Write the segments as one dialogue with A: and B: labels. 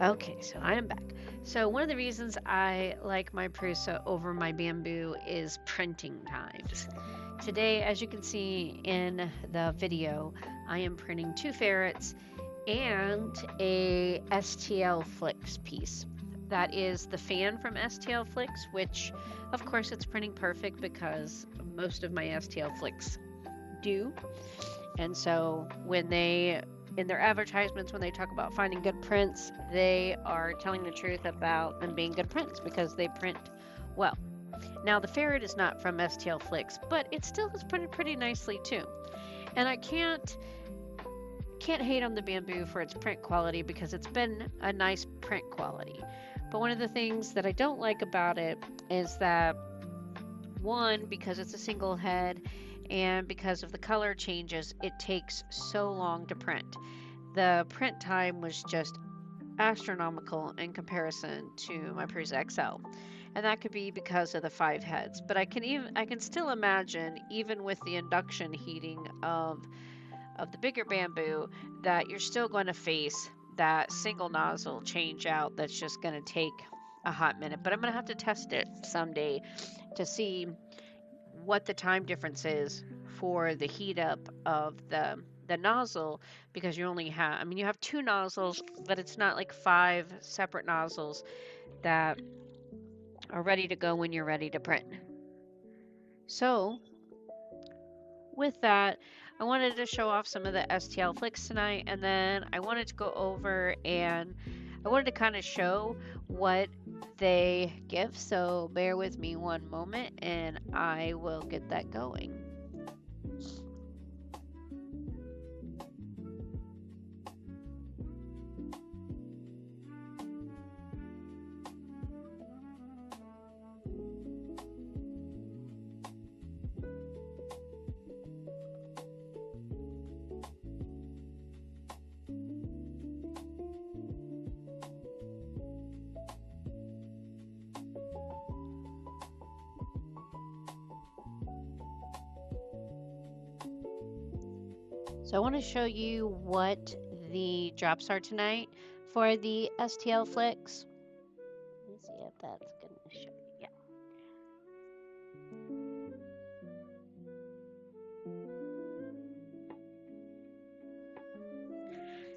A: Okay, so I am back. So one of the reasons I like my Prusa over my Bambu is printing times. Today, as you can see in the video, I am printing two ferrets and a STLFlix piece. That is the fan from STLFlix, which of course it's printing perfect because most of my STLFlix do. And so when they, in their advertisements, when they talk about finding good prints, they are telling the truth about them being good prints because they print well. Now the ferret is not from STLFlix, but it still is printed pretty nicely too. And I can't hate on the Bambu for its print quality because it's been a nice print quality. But one of the things that I don't like about it is that, one, because it's a single head and because of the color changes, it takes so long to print. The print time was just astronomical in comparison to my Prusa XL. And that could be because of the 5 heads. But I can still imagine, even with the induction heating of the bigger Bambu, that you're still going to face that single nozzle change out that's just going to take a hot minute. But I'm going to have to test it someday to see what the time difference is for the heat up of the nozzle, because you only have, I mean, you have 2 nozzles, but it's not like 5 separate nozzles that are ready to go when you're ready to print. So with that, I wanted to show off some of the STLFlix tonight, and then I wanted to go over and I wanted to kind of show what they give. So bear with me one moment and I will get that going. So I want to show you what the drops are tonight for the STLFlix. Let me see if that's going to show you. Yeah.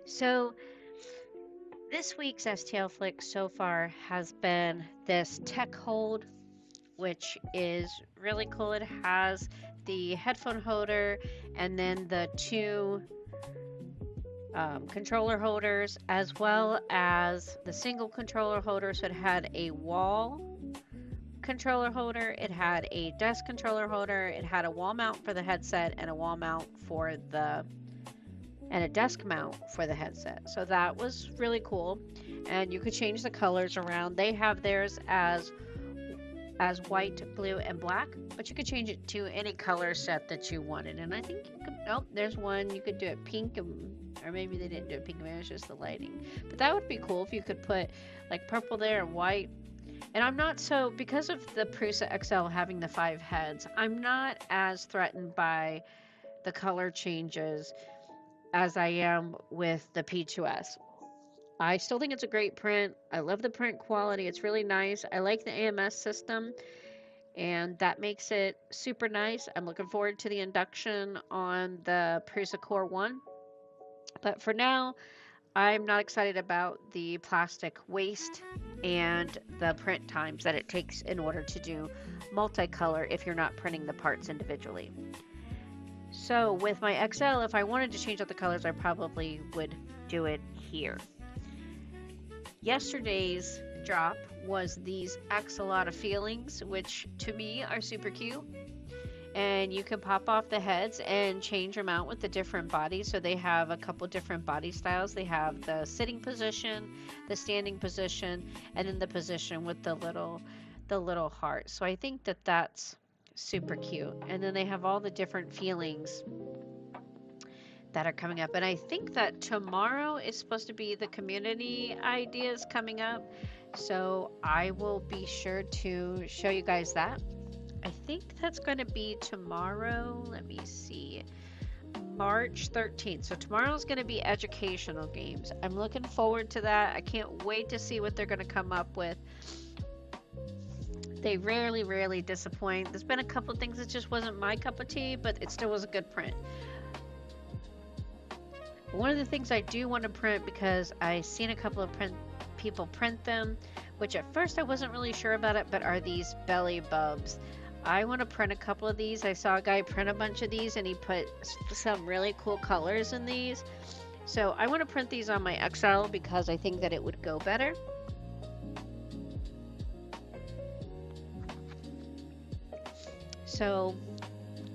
A: So this week's STLFlix so far has been this tech hold, which is really cool. It has the headphone holder and then the 2 controller holders, as well as the single controller holder. So it had a wall controller holder, it had a desk controller holder, it had a wall mount for the headset and a wall mount for the and a desk mount for the headset. So that was really cool. And you could change the colors around. They have theirs as white, blue, and black, but you could change it to any color set that you wanted. And I think you could, oh, there's one, you could do it pink, or maybe they didn't do it pink, maybe it was just the lighting. But that would be cool if you could put like purple there and white. And I'm not so, because of the Prusa XL having the 5 heads, I'm not as threatened by the color changes as I am with the P2S. I still think it's a great print. I love the print quality. It's really nice. I like the AMS system, and that makes it super nice. I'm looking forward to the induction on the Prusa Core 1. But for now, I'm not excited about the plastic waste and the print times that it takes in order to do multicolor if you're not printing the parts individually. So with my XL, if I wanted to change out the colors, I probably would do it here. Yesterday's drop was these Axolotl Feelings, which to me are super cute. And you can pop off the heads and change them out with the different bodies. So they have a couple different body styles. They have the sitting position, the standing position, and then the position with the little heart. So I think that that's super cute. And then they have all the different feelings that are coming up. And I think that tomorrow is supposed to be the community ideas coming up. So I will be sure to show you guys that. I think that's going to be tomorrow. Let me see. March 13th. So tomorrow's going to be educational games. I'm looking forward to that. I can't wait to see what they're going to come up with. They rarely disappoint. There's been a couple things that just wasn't my cup of tea, but it still was a good print. One of the things I do want to print, because I've seen a couple of people print them, which at first I wasn't really sure about it, but are these belly bubs. I want to print a couple of these. I saw a guy print a bunch of these and he put some really cool colors in these. So I want to print these on my XL because I think that it would go better. So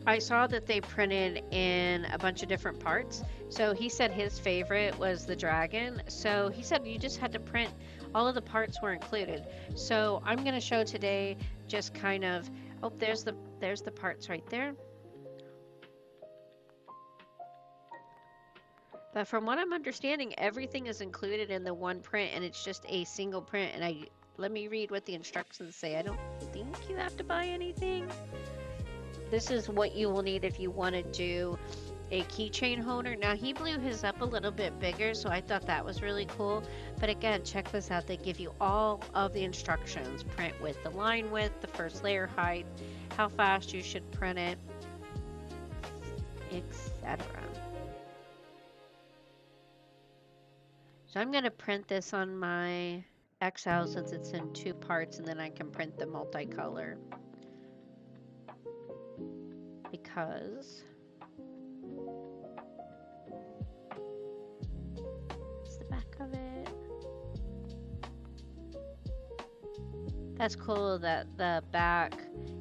A: I saw that they printed in a bunch of different parts. So he said his favorite was the dragon. So he said you just had to print, all of the parts were included. So I'm going to show today just kind of, oh, there's the parts right there. But from what I'm understanding, everything is included in the one print and it's just a single print. And let me read what the instructions say. I don't think you have to buy anything. This is what you will need if you want to do a keychain holder. Now he blew his up a little bit bigger, so I thought that was really cool. But again, check this out. They give you all of the instructions. Print width, the line width, the first layer height, how fast you should print it, etc. So I'm going to print this on my XL since it's in 2 parts, and then I can print the multicolor. Because it's the back of it. That's cool that the back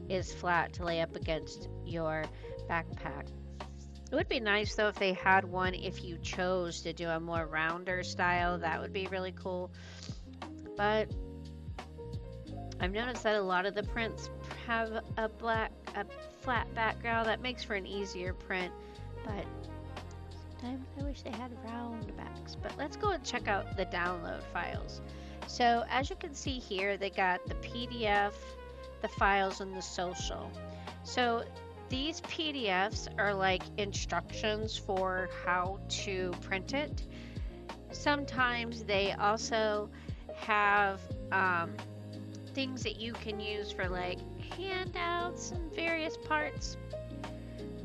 A: is flat to lay up against your backpack. It would be nice though if they had one if you chose to do a more rounder style. That would be really cool. But I've noticed that a lot of the prints have a flat background. That makes for an easier print, but sometimes I wish they had round backs. But let's go and check out the download files. So as you can see here, they got the PDF, the files, and the social. So these PDFs are like instructions for how to print it. Sometimes they also have things that you can use for like handouts and various parts.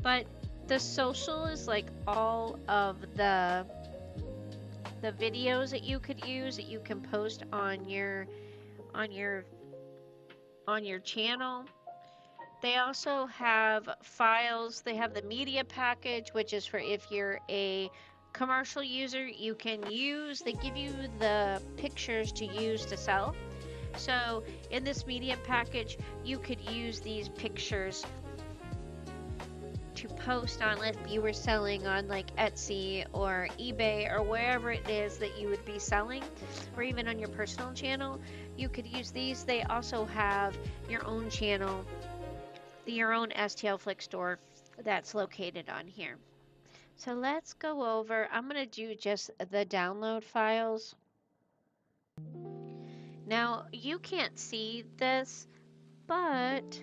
A: But the social is like all of the videos that you could use that you can post on your channel. They also have files. They have the media package, which is for if you're a commercial user, you can use, they give you the pictures to use to sell. So in this media package, you could use these pictures to post on if you were selling on like Etsy or eBay or wherever it is that you would be selling, or even on your personal channel. You could use these. They also have your own channel, your own STLFlix store that's located on here. So let's go over, I'm going to do just the download files. Now you can't see this, but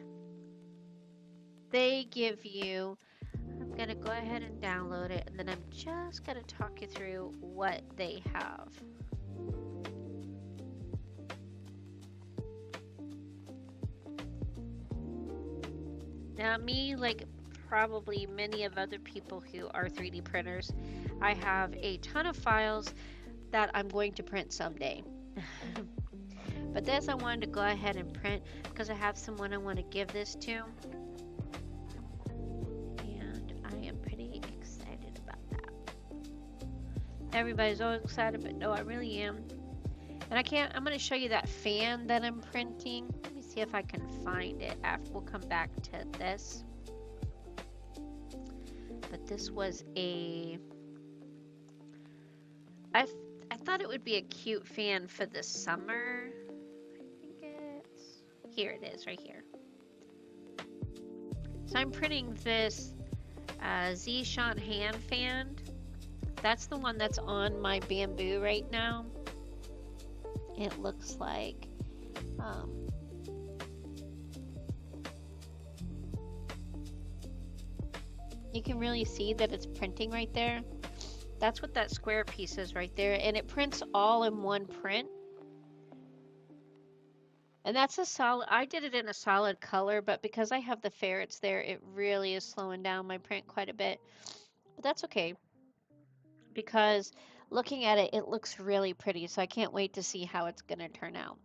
A: they give you, I'm going to go ahead and download it, and then I'm just going to talk you through what they have. Now me, like probably many of other people who are 3D printers, I have a ton of files that I'm going to print someday. But this I wanted to go ahead and print because I have someone I want to give this to. And I am pretty excited about that. Everybody's always excited, but no, I really am. And I'm going to show you that fan that I'm printing. Let me see if I can find it after. We'll come back to this. But this was I thought it would be a cute fan for the summer. I think here it is right here. So I'm printing this Z-Shot hand fan. That's the one that's on my Bambu right now. It looks like You can really see that it's printing right there. That's what that square piece is right there, and it prints all in one print. And that's a solid, I did it in a solid color, but because I have the ferrets there, it really is slowing down my print quite a bit. But that's okay, because looking at it, it looks really pretty, so I can't wait to see how it's going to turn out.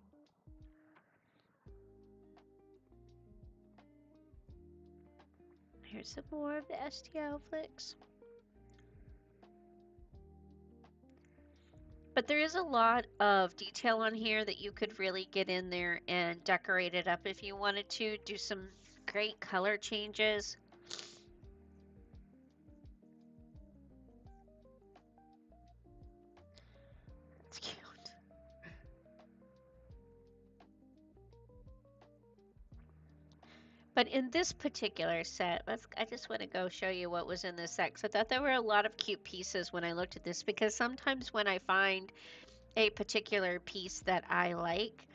A: Here's some more of the STLFlix. But there is a lot of detail on here that you could really get in there and decorate it up if you wanted to. Do some great color changes. It's cute. But in this particular set, I just want to go show you what was in this set, because I thought there were a lot of cute pieces when I looked at this, because sometimes when I find a particular piece that I like,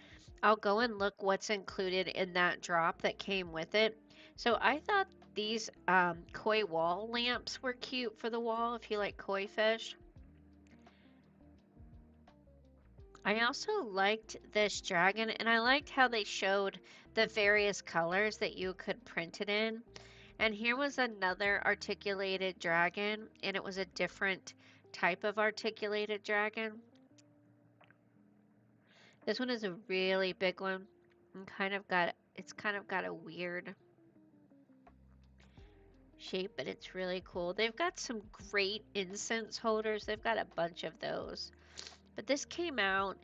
A: I'll go and look what's included in that drop that came with it. So I thought these koi wall lamps were cute for the wall if you like koi fish. I also liked this dragon, and I liked how they showed the various colors that you could print it in. And here was another articulated dragon, and it was a different type of articulated dragon. This one is a really big one, and it's kind of got a weird shape, but it's really cool. They've got some great incense holders. They've got a bunch of those. But this came out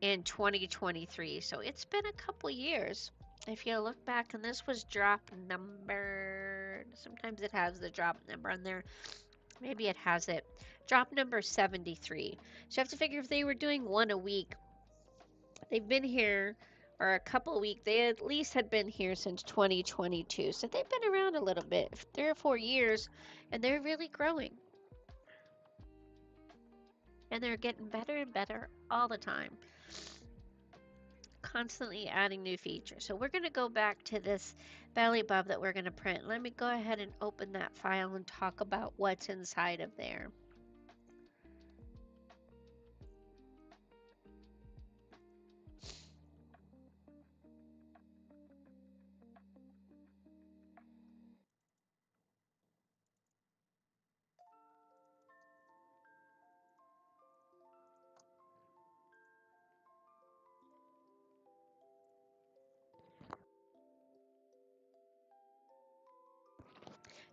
A: in 2023, so it's been a couple years. If you look back, and this was drop number, sometimes it has the drop number on there. Maybe it has it. Drop number 73. So you have to figure if they were doing one a week, they've been here, or a couple of weeks, they at least had been here since 2022. So they've been around a little bit, 3 or 4 years, and they're really growing. And they're getting better and better all the time. Constantly adding new features. So we're going to go back to this belly bub that we're going to print. Let me go ahead and open that file and talk about what's inside of there.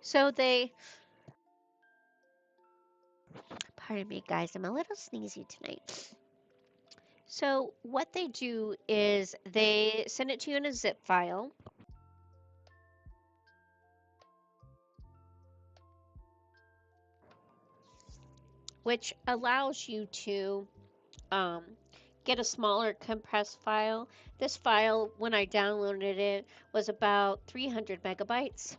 A: So pardon me guys, I'm a little sneezy tonight. So what they do is they send it to you in a zip file. Which allows you to um, get a smaller compressed file. This file, when I downloaded it, was about 300 megabytes.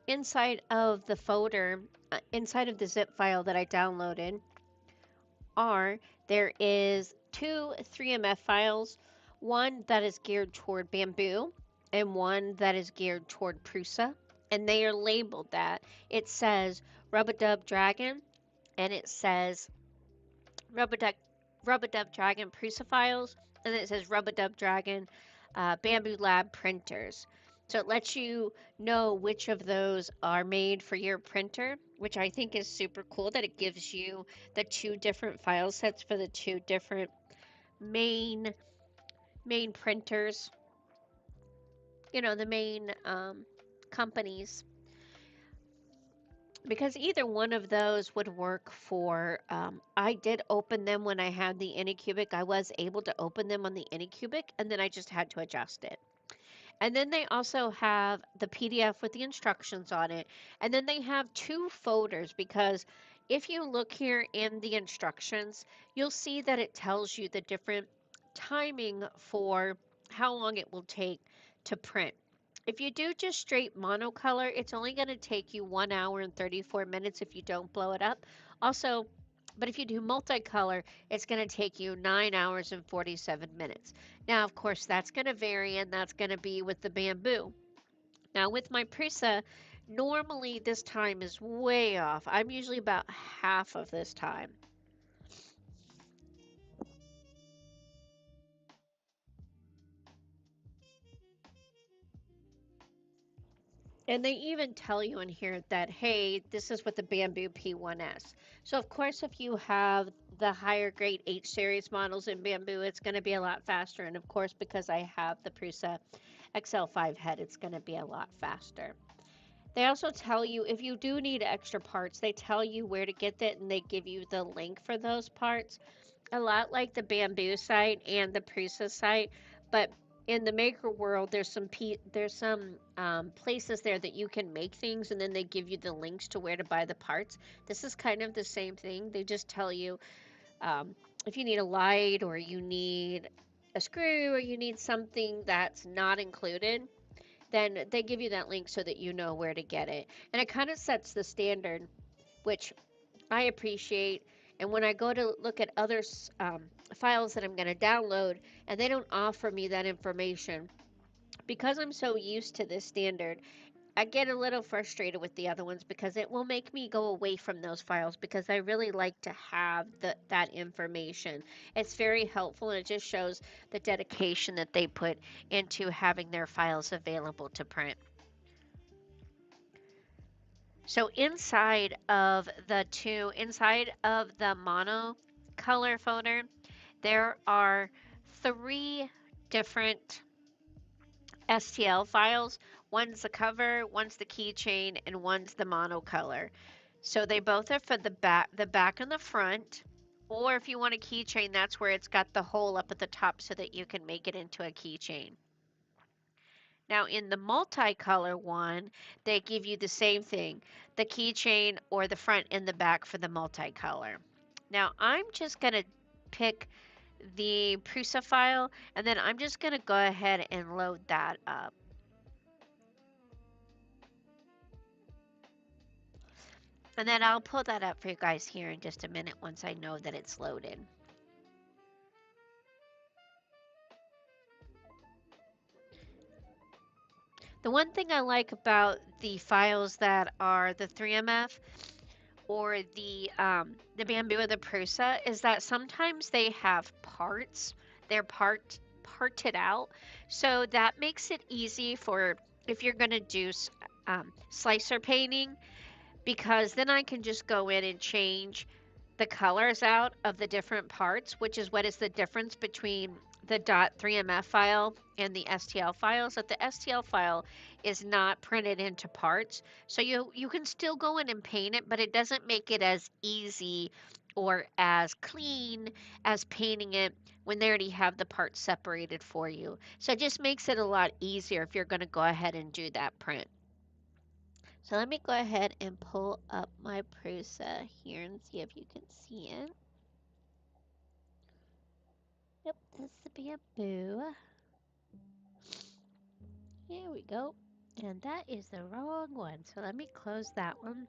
A: Inside of the folder, inside of the zip file that I downloaded, there is two 3MF files, one that is geared toward Bambu and one that is geared toward Prusa, and they are labeled that. It says Rub-a-Dub Dragon, and it says Rub-a-Dub Dragon Prusa files, and then it says Rub-a-Dub Dragon Bambu Lab printers. So it lets you know which of those are made for your printer, which I think is super cool that it gives you the two different file sets for the two different main printers. You know, the main companies. Because either one of those would work for, I did open them when I had the Anycubic. I was able to open them on the Anycubic, and then I just had to adjust it. And then they also have the PDF with the instructions on it. And then they have two folders, because if you look here in the instructions, you'll see that it tells you the different timing for how long it will take to print. If you do just straight monocolor, it's only going to take you 1 hour and 34 minutes if you don't blow it up. Also, But if you do multicolor, it's going to take you 9 hours and 47 minutes. Now, of course, that's going to vary, and that's going to be with the Bambu. Now, with my Prusa, normally this time is way off. I'm usually about half of this time. And they even tell you in here that, hey, this is with the Bambu P1S. So, of course, if you have the higher grade H series models in Bambu, it's going to be a lot faster. And, of course, because I have the Prusa XL5 head, it's going to be a lot faster. They also tell you if you do need extra parts, they tell you where to get that and they give you the link for those parts. A lot like the Bambu site and the Prusa site, but in the maker world, there's some places there that you can make things, and then they give you the links to where to buy the parts. This is kind of the same thing. They just tell you if you need a light or you need a screw or you need something that's not included, then they give you that link so that you know where to get it. And it kind of sets the standard, which I appreciate. And when I go to look at other files that I'm going to download and they don't offer me that information, because I'm so used to this standard, I get a little frustrated with the other ones because it will make me go away from those files because I really like to have that information. It's very helpful and it just shows the dedication that they put into having their files available to print. So inside of the mono color folder, there are 3 different STL files. One's the cover, one's the keychain, and one's the monocolor. So they both are for the back and the front. Or if you want a keychain, that's where it's got the hole up at the top so that you can make it into a keychain. Now in the multicolor one, they give you the same thing, the keychain or the front and the back for the multicolor. Now I'm just going to pick the Prusa file and then I'm just going to go ahead and load that up. And then I'll pull that up for you guys here in just a minute once I know that it's loaded. The one thing I like about the files that are the 3MF or the Bambu or the Prusa is that sometimes they have parts. They're parted out. So that makes it easy for if you're going to do slicer painting, because then I can just go in and change the colors out of the different parts, which is what is the difference between the .3MF file and the STL files, that the STL file is not printed into parts. So you can still go in and paint it, but it doesn't make it as easy or as clean as painting it when they already have the parts separated for you. So it just makes it a lot easier if you're going to go ahead and do that print. So let me go ahead and pull up my Prusa here and see if you can see it. Yep, that's the Bambu. Here we go. And that is the wrong one. So let me close that one.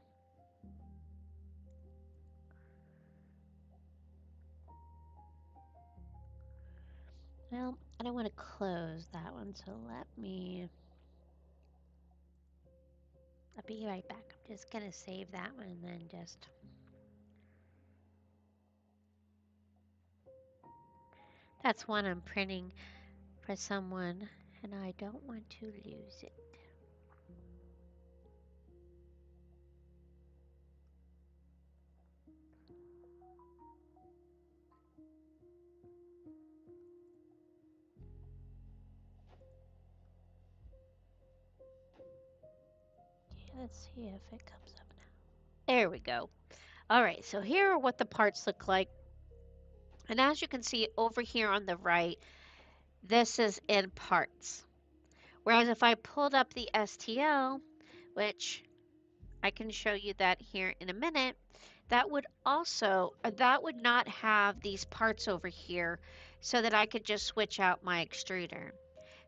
A: Well, I don't want to close that one, so I'll be right back. I'm just going to save that one and then just... That's one I'm printing for someone, and I don't want to lose it. Okay, let's see if it comes up now. There we go. All right, so here are what the parts look like. And as you can see over here on the right, this is in parts. Whereas if I pulled up the STL, which I can show you that here in a minute, that would not have these parts over here so that I could just switch out my extruder.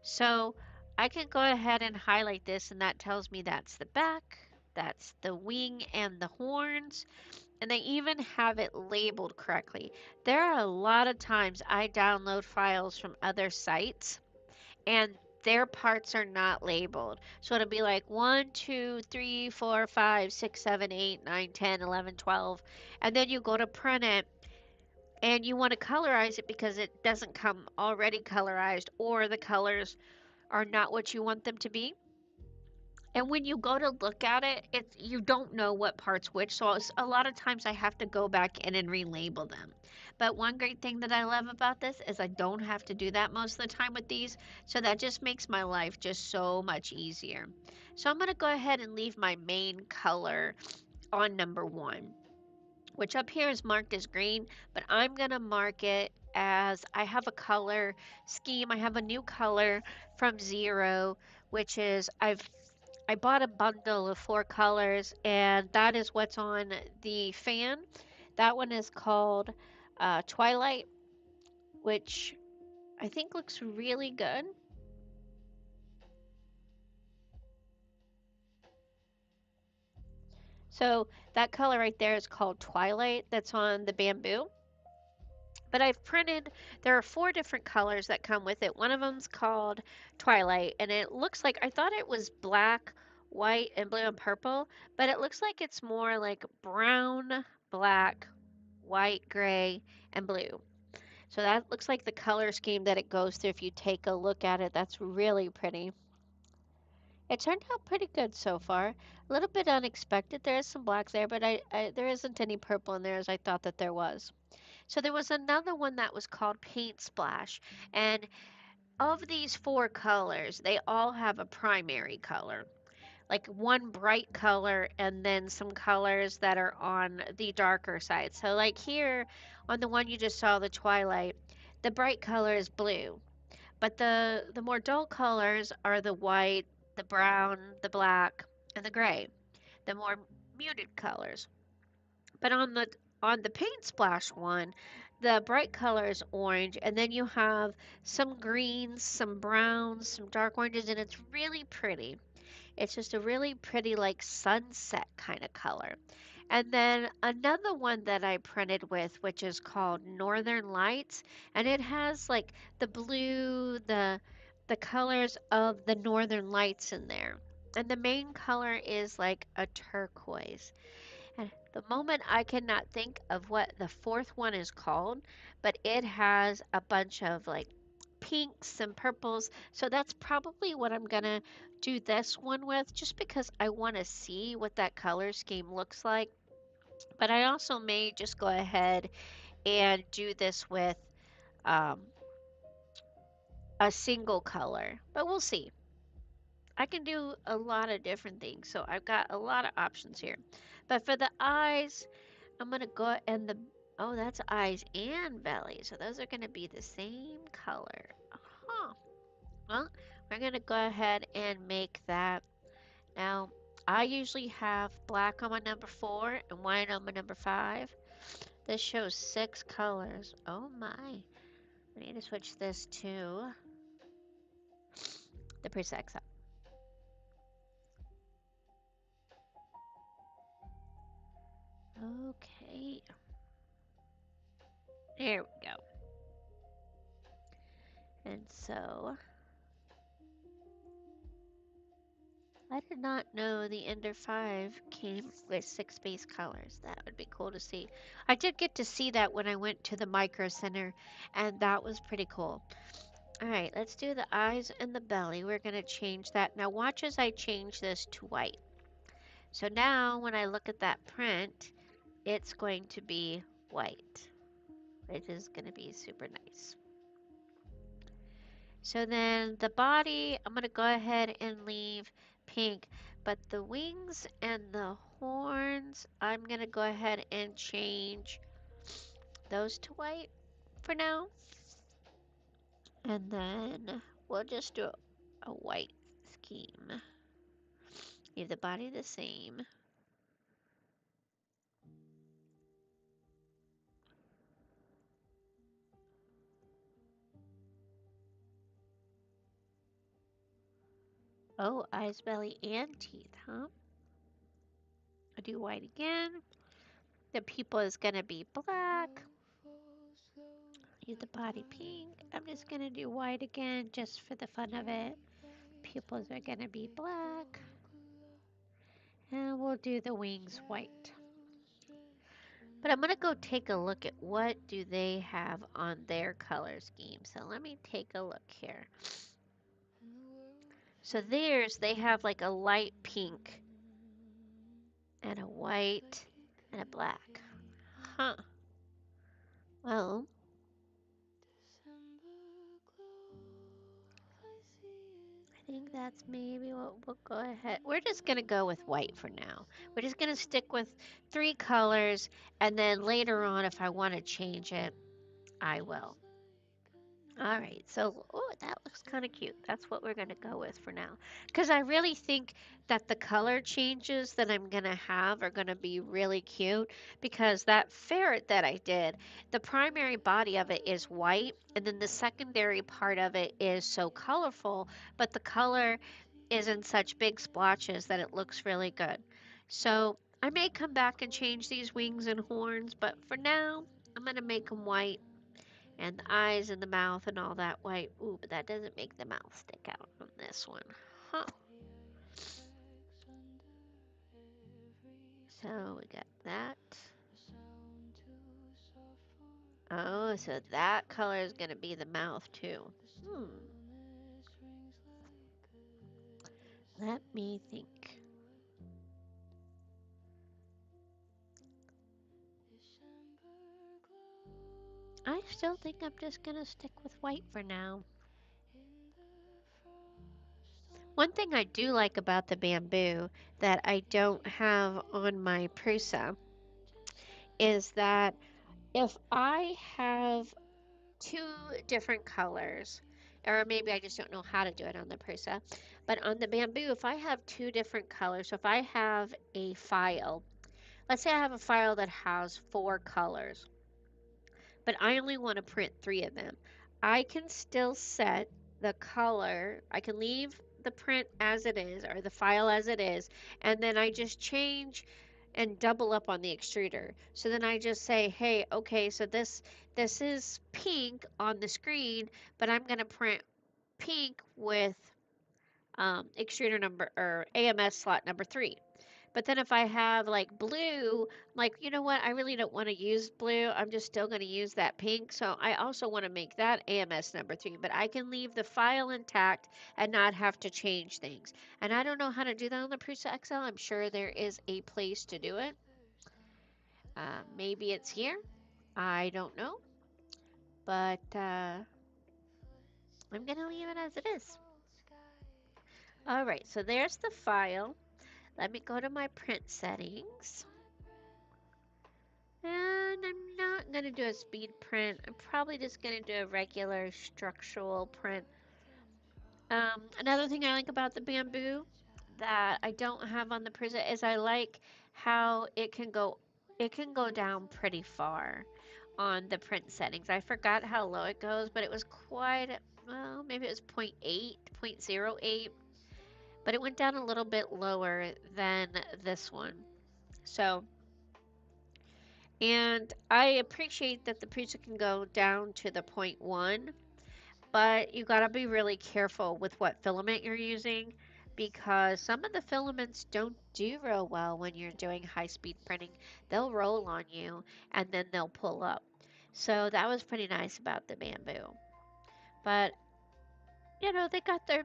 A: So I can go ahead and highlight this and that tells me that's the back. That's the wing and the horns, and they even have it labeled correctly. There are a lot of times I download files from other sites and their parts are not labeled. So it'll be like 1, 2, 3, 4, 5, 6, 7, 8, 9, 10, 11, 12. And then you go to print it and you want to colorize it because it doesn't come already colorized or the colors are not what you want them to be. And when you go to look at it, you don't know what part's which. So a lot of times I have to go back in and relabel them. But one great thing that I love about this is I don't have to do that most of the time with these. So that just makes my life just so much easier. So I'm going to go ahead and leave my main color on number 1, which up here is marked as green, but I'm going to mark it as I have a color scheme. I have a new color from Zero, which is I bought a bundle of 4 colors, and that is what's on the fan. That one is called Twilight, which I think looks really good. So that color right there is called Twilight. That's on the Bambu. But I've printed, there are 4 different colors that come with it. One of them's called Twilight, and it looks like, I thought it was black, white, and blue and purple, but it looks like it's more like brown, black, white, gray, and blue. So that looks like the color scheme that it goes through. If you take a look at it, that's really pretty. It turned out pretty good so far. A little bit unexpected. There is some black there, but there isn't any purple in there as I thought that there was. So there was another one that was called Paint Splash. And of these 4 colors, they all have a primary color. Like one bright color and then some colors that are on the darker side. So like here on the one you just saw, the Twilight, the bright color is blue. But the more dull colors are the white, the brown, the black, and the gray. The more muted colors. But on the Paint Splash one, the bright color is orange, and then you have some greens, some browns, some dark oranges, and it's really pretty. It's just a really pretty, like sunset kind of color. And then another one that I printed with, which is called Northern Lights, and it has like the blue, the colors of the Northern Lights in there. And the main color is like a turquoise. And the moment I cannot think of what the 4th one is called, but it has a bunch of like pinks and purples. So that's probably what I'm gonna do this one with, just because I want to see what that color scheme looks like. But I also may just go ahead and do this with um, a single color, but we'll see. I can do a lot of different things, so I've got a lot of options here. But for the eyes, I'm gonna go and oh, that's eyes and belly, so those are gonna be the same color. Huh. Well, we're gonna go ahead and make that. Now, I usually have black on my number 4 and white on my number 5. This shows 6 colors. Oh my. I need to switch this to the Prusa XL. Okay. There we go. And so, I did not know the Ender 5 came with 6 base colors. That would be cool to see. I did get to see that when I went to the Micro Center, and that was pretty cool. Alright, let's do the eyes and the belly. We're going to change that. Now watch as I change this to white. So now when I look at that print, it's going to be white, which is going to be super nice. So then the body, I'm going to go ahead and leave pink, but the wings and the horns, I'm going to go ahead and change those to white for now. And then we'll just do a white scheme. Leave the body the same. Oh, eyes, belly, and teeth, huh? I'll do white again. The pupil is gonna be black. Use the body pink. I'm just gonna do white again just for the fun of it. Pupils are gonna be black. And we'll do the wings white. But I'm gonna go take a look at what do they have on their color scheme. So let me take a look here. So theirs, they have like a light pink and a white and a black. Huh. Well, I think that's maybe what we'll go ahead. We're just gonna go with white for now. We're just gonna stick with 3 colors, and then later on, if I want to change it, I will. All right, so oh, that looks kind of cute. That's what we're gonna go with for now. Because I really think that the color changes that I'm gonna have are gonna be really cute. Because that ferret that I did, the primary body of it is white, and then the secondary part of it is so colorful, but the color is in such big splotches that it looks really good. So I may come back and change these wings and horns, but for now, I'm gonna make them white and the eyes and the mouth and all that white. Ooh, but that doesn't make the mouth stick out on this one. Huh. So we got that. Oh, so that color is going to be the mouth too. Let me think. I still think I'm just going to stick with white for now. One thing I do like about the bamboo that I don't have on my Prusa is that if I have 2 different colors, or maybe I just don't know how to do it on the Prusa, but on the bamboo, if I have 2 different colors, so if I have a file, let's say I have a file that has 4 colors, but I only want to print 3 of them. I can still set the color, I can leave the print as it is, or the file as it is, and then I just change and double up on the extruder. So then I just say, hey, okay, so this is pink on the screen, but I'm gonna print pink with extruder number or AMS slot number 3. But then if I have like blue, like, you know what, I really don't want to use blue. I'm just still going to use that pink. So I also want to make that AMS number 3, but I can leave the file intact and not have to change things. And I don't know how to do that on the Prusa XL. I'm sure there is a place to do it. Maybe it's here. I don't know. But I'm going to leave it as it is. All right, so there's the file. Let me go to my print settings. And I'm not going to do a speed print. I'm probably just going to do a regular structural print. Another thing I like about the bamboo that I don't have on the Prusa is I like how it can go down pretty far on the print settings. I forgot how low it goes, but it was quite, well, maybe it was 0.8, 0.08, but it went down a little bit lower than this one. So, and I appreciate that the Prusa can go down to the 0.1, but you gotta be really careful with what filament you're using because some of the filaments don't do real well when you're doing high-speed printing. They'll roll on you and then they'll pull up. So that was pretty nice about the bamboo. But you know,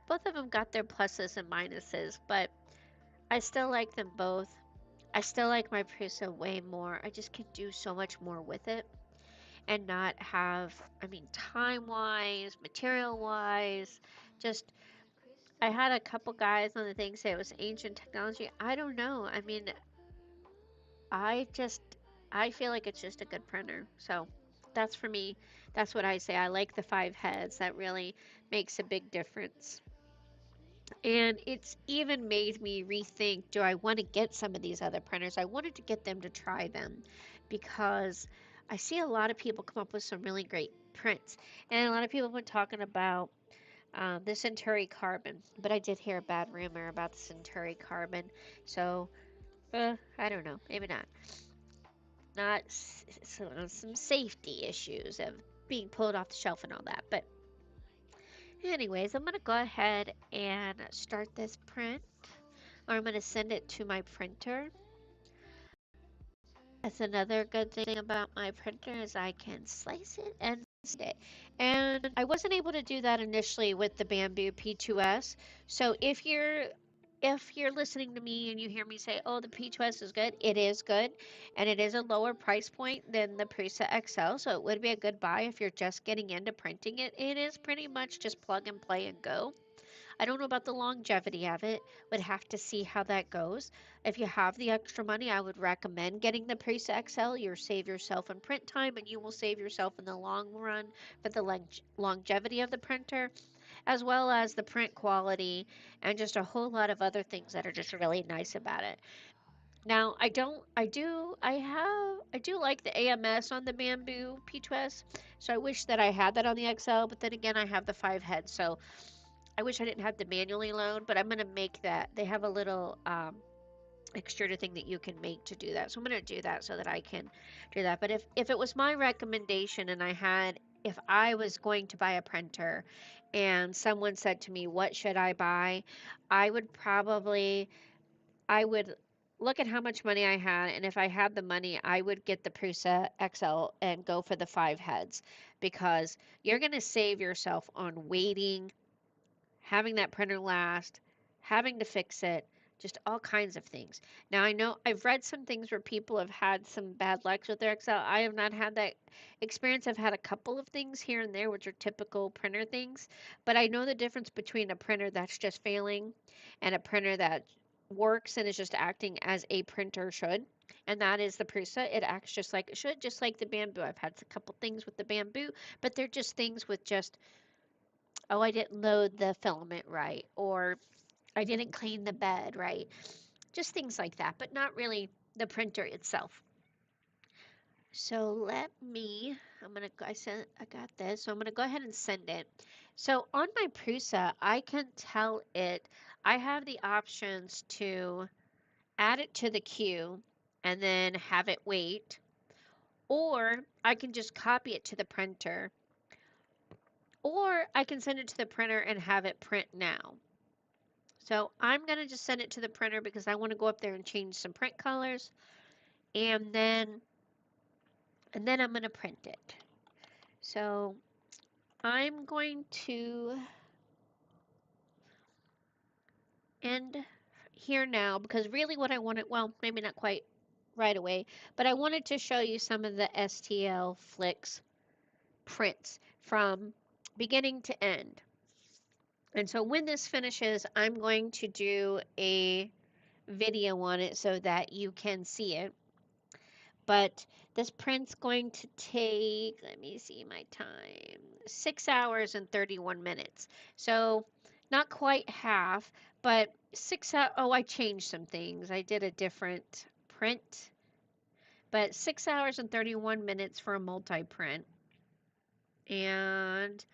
A: both of them got their pluses and minuses, but I still like them both. I still like my Prusa way more. I just can do so much more with it and not have, I mean, time-wise, material-wise, just, I had a couple guys on the thing say it was ancient technology. I don't know. I mean, I just, I feel like it's just a good printer. So that's for me. That's what I say. I like the 5 heads. That really makes a big difference. And it's even made me rethink, do I want to get some of these other printers? I wanted to get them to try them because I see a lot of people come up with some really great prints. And a lot of people have been talking about the Centauri carbon, but I did hear a bad rumor about the Centauri carbon. So I don't know, maybe not. Not some safety issues of being pulled off the shelf and all that. But anyways, I'm gonna go ahead and start this print, or I'm gonna send it to my printer. That's another good thing about my printer is I can slice it and send it. And I wasn't able to do that initially with the Bambu P2S. So if you're listening to me and you hear me say, "Oh, the P2S is good," it is good, and it is a lower price point than the Prusa XL, so it would be a good buy if you're just getting into printing it. It is pretty much just plug and play and go. I don't know about the longevity of it. Would have to see how that goes. If you have the extra money, I would recommend getting the Prusa XL. You'll save yourself in print time, and you will save yourself in the long run for the longevity of the printer, as well as the print quality and just a whole lot of other things that are just really nice about it. Now, I do like the AMS on the Bambu P2S, so I wish that I had that on the XL, but then again, I have the 5 heads, so I wish I didn't have to manually load, but I'm going to make that. They have a little extruder thing that you can make to do that. So I'm going to do that so that I can do that. But if it was my recommendation and if I was going to buy a printer and someone said to me, what should I buy? I would probably, I would look at how much money I had. And if I had the money, I would get the Prusa XL and go for the 5 heads because you're going to save yourself on waiting, having that printer last, having to fix it, just all kinds of things. Now, I know I've read some things where people have had some bad luck with their Excel. I have not had that experience. I've had a couple of things here and there, which are typical printer things, but I know the difference between a printer that's just failing and a printer that works and is just acting as a printer should. And that is the Prusa. It acts just like it should, just like the Bambu. I've had a couple things with the Bambu, but they're just things with just, oh, I didn't load the filament right, or I didn't clean the bed right. Just things like that, but not really the printer itself. So I got this, so I'm gonna go ahead and send it. So on my Prusa, I can tell it, I have the options to add it to the queue and then have it wait, or I can just copy it to the printer, or I can send it to the printer and have it print now. So I'm going to just send it to the printer because I want to go up there and change some print colors, and then I'm going to print it. So I'm going to end here now because really what I wanted, well, maybe not quite right away, but I wanted to show you some of the STLFlix prints from beginning to end. And so when this finishes, I'm going to do a video on it so that you can see it. But this print's going to take, let me see my time, 6 hours and 31 minutes. So not quite half, but 6 hours, oh, I changed some things. I did a different print, but 6 hours and 31 minutes for a multi-print. And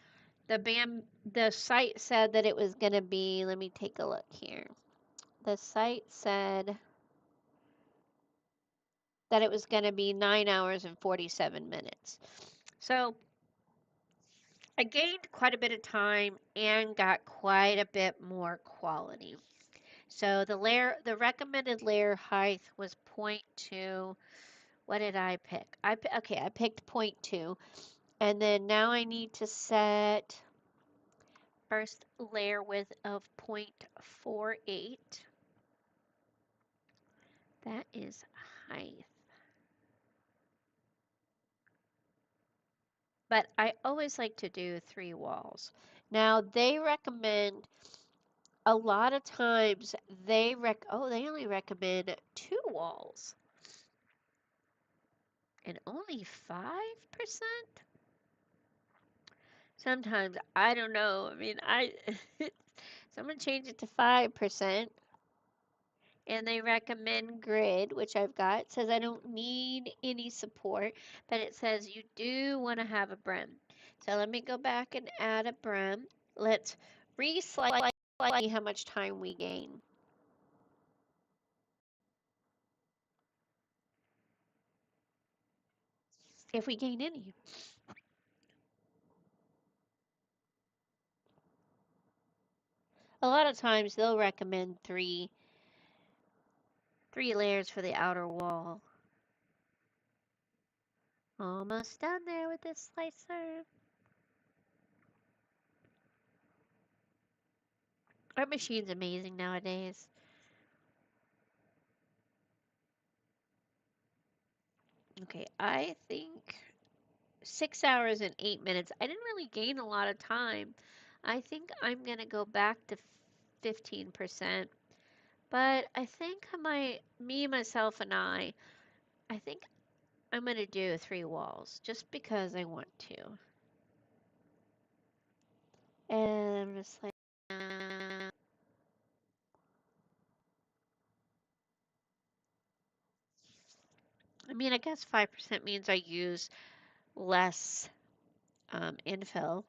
A: the site said that it was going to be, let me take a look here. The site said that it was going to be 9 hours and 47 minutes. So I gained quite a bit of time and got quite a bit more quality. So the recommended layer height was 0.2. What did I pick? I picked 0.2. And then now I need to set first layer width of 0.48. That is height. But I always like to do 3 walls. Now they recommend, a lot of times they only recommend 2 walls. And only 5%? Sometimes I don't know. I mean, someone changed it to 5%. And they recommend grid, which I've got. It says I don't need any support, but it says you do want to have a brim. So let me go back and add a brim. Let's re-slice how much time we gain. if we gain any. A lot of times they'll recommend three layers for the outer wall. Almost done there with this slicer. Our machine's amazing nowadays. Okay, I think 6 hours and 8 minutes. I didn't really gain a lot of time. I think I'm gonna go back to 15%. But I think me, myself, and I think I'm gonna do 3 walls just because I want to. And I'm just like, I mean, I guess 5% means I use less infill.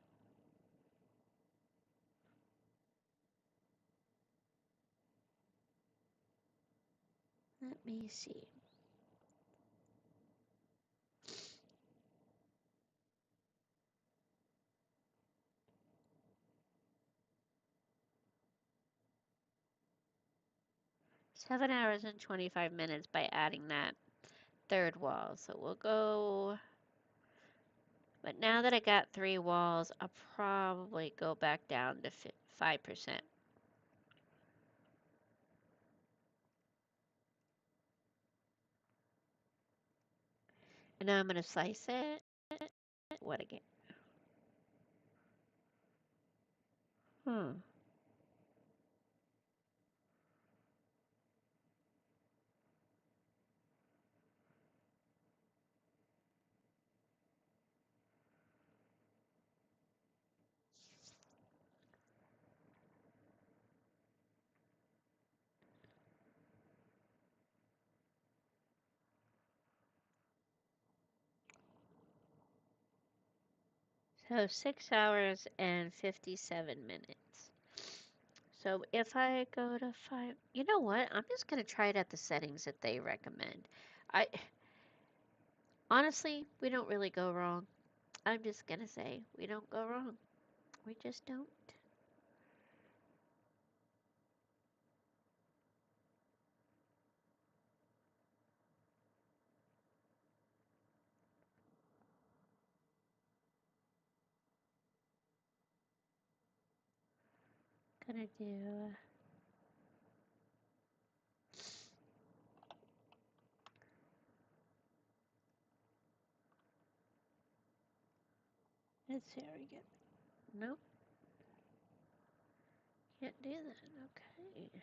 A: Let me see. Seven hours and 25 minutes by adding that third wall. So we'll go, but now that I got 3 walls, I'll probably go back down to 5%. And now I'm going to slice it. What again? Hmm. So 6 hours and 57 minutes. So if I go to 5, you know what? I'm just going to try it at the settings that they recommend. I honestly, we don't really go wrong. I'm just going to say we don't go wrong. We just don't. Gonna do, let's see how we get. Nope, can't do that. Okay.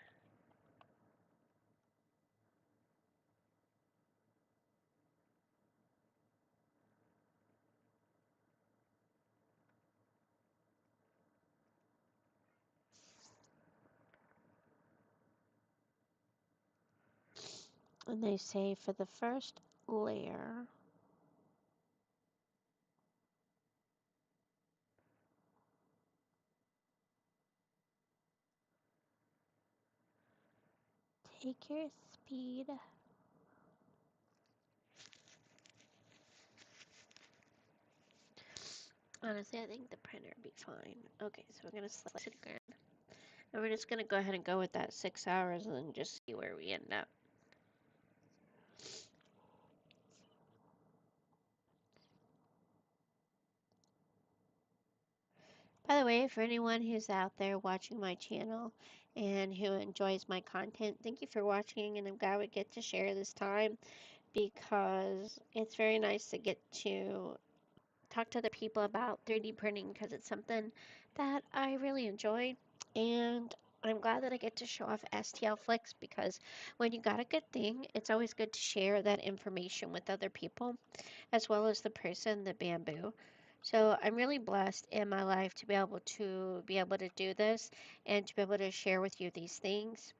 A: And they say for the first layer, take your speed. Honestly, I think the printer would be fine. Okay, so we're gonna slice it again. And we're just gonna go ahead and go with that 6 hours and then just see where we end up. By the way, for anyone who's out there watching my channel and who enjoys my content, thank you for watching, and I'm glad we get to share this time because it's very nice to get to talk to other people about 3D printing because it's something that I really enjoy, and I'm glad that I get to show off STLFlix because when you got a good thing, it's always good to share that information with other people as well as the person, the bamboo. So I'm really blessed in my life to be able to do this and to be able to share with you these things.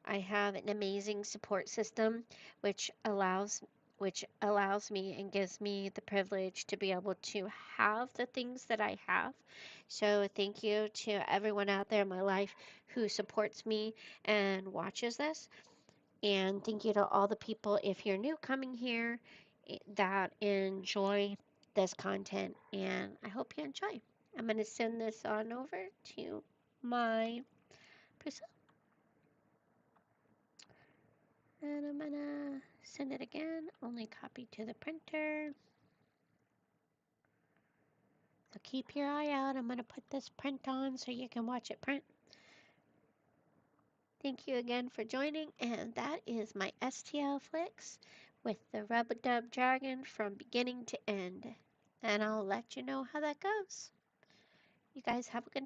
A: I have an amazing support system which allows me and gives me the privilege to be able to have the things that I have. So thank you to everyone out there in my life who supports me and watches this. And thank you to all the people if you're new coming here that enjoy this content, and I hope you enjoy. I'm going to send this on over to my Prusa, and I'm going to send it again, only copy to the printer. So keep your eye out. I'm going to put this print on so you can watch it print. Thank you again for joining, and that is my STLFlix with the Rub-a-Dub Dragon from beginning to end. And I'll let you know how that goes. You guys have a good